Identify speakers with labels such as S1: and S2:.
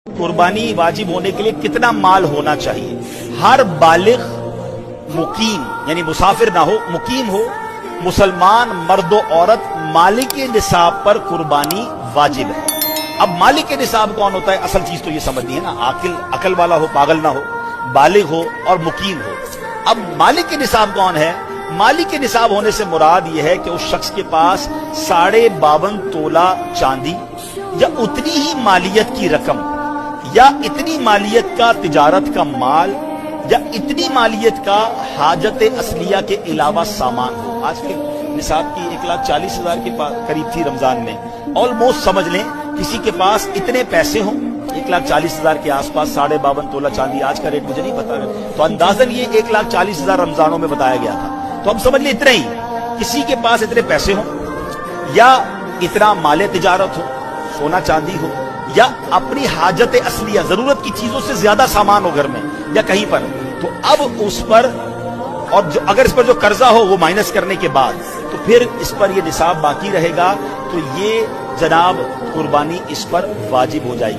S1: कुर्बानी वाजिब होने के लिए कितना माल होना चाहिए? हर बालिग मुकीम यानी मुसाफिर ना हो, मुकीम हो, मुसलमान मर्द व औरत मालिक निसाब पर कुर्बानी वाजिब है। अब मालिक निसाब कौन होता है? असल चीज तो ये समझनी है ना, अकल वाला हो, पागल ना हो, बालिग हो और मुकीम हो। अब मालिक निसाब कौन है? मालिक निसाब होने से मुराद यह है कि उस शख्स के पास 52.5 तोला चांदी या उतनी ही मालियत की रकम या इतनी मालियत का तिजारत का माल या इतनी मालियत का हाजत असलिया के अलावा सामान हो। आज के निसाब की 1,40,000 के करीब थी रमजान में। ऑलमोस्ट समझ लें किसी के पास इतने पैसे हों, 1,40,000 के आसपास, 52.5 तोला चांदी, आज का रेट मुझे नहीं पता है, तो अंदाजन ये 1,40,000 रमजानों में बताया गया था। तो हम समझ लें इतने ही, किसी के पास इतने पैसे हों या इतना माले तिजारत हो, सोना चांदी हो, या अपनी हाजत असलिया जरूरत की चीजों से ज्यादा सामान हो घर में या कहीं पर, तो अब उस पर, और जो अगर इस पर जो कर्जा हो वो माइनस करने के बाद, तो फिर इस पर ये निसाब बाकी रहेगा, तो ये जनाब कुर्बानी इस पर वाजिब हो जाएगी।